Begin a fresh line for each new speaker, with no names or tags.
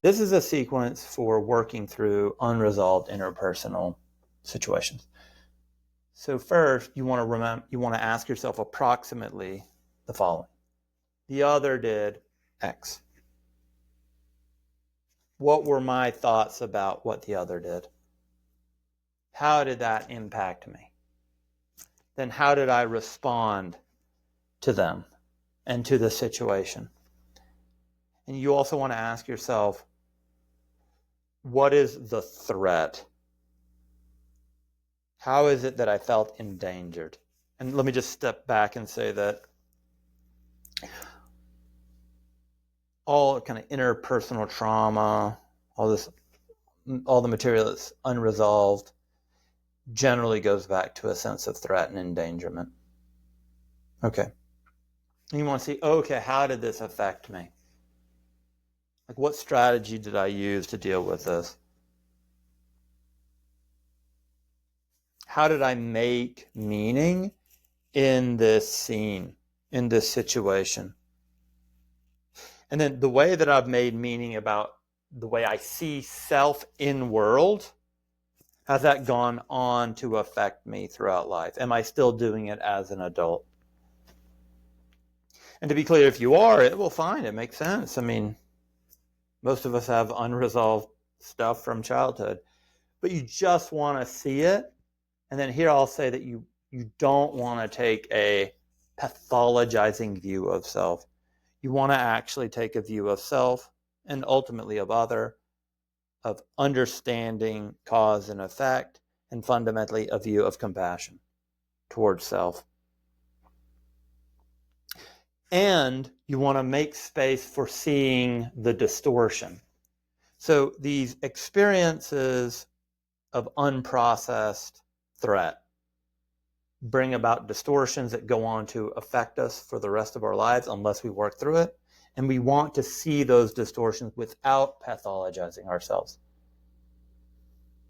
This is a sequence for working through unresolved interpersonal situations. So first, you want to ask yourself approximately the following. The other did X. What were my thoughts about what the other did? How did that impact me? Then how did I respond to them and to the situation? And you also want to ask yourself, what is the threat? How is it that I felt endangered? And let me just step back and say that all kind of interpersonal trauma, all the material that's unresolved, generally goes back to a sense of threat and endangerment. Okay. And you want to see, okay, how did this affect me? Like, what strategy did I use to deal with this? How did I make meaning in this scene, in this situation? And then the way that I've made meaning about the way I see self in world, has that gone on to affect me throughout life? Am I still doing it as an adult? And to be clear, if you are, it will fine. It makes sense. I mean, most of us have unresolved stuff from childhood, but you just want to see it. And then here I'll say that you don't want to take a pathologizing view of self. You want to actually take a view of self and ultimately of other, of understanding cause and effect, and fundamentally a view of compassion towards self. And you want to make space for seeing the distortion. So these experiences of unprocessed threat bring about distortions that go on to affect us for the rest of our lives unless we work through it. And we want to see those distortions without pathologizing ourselves.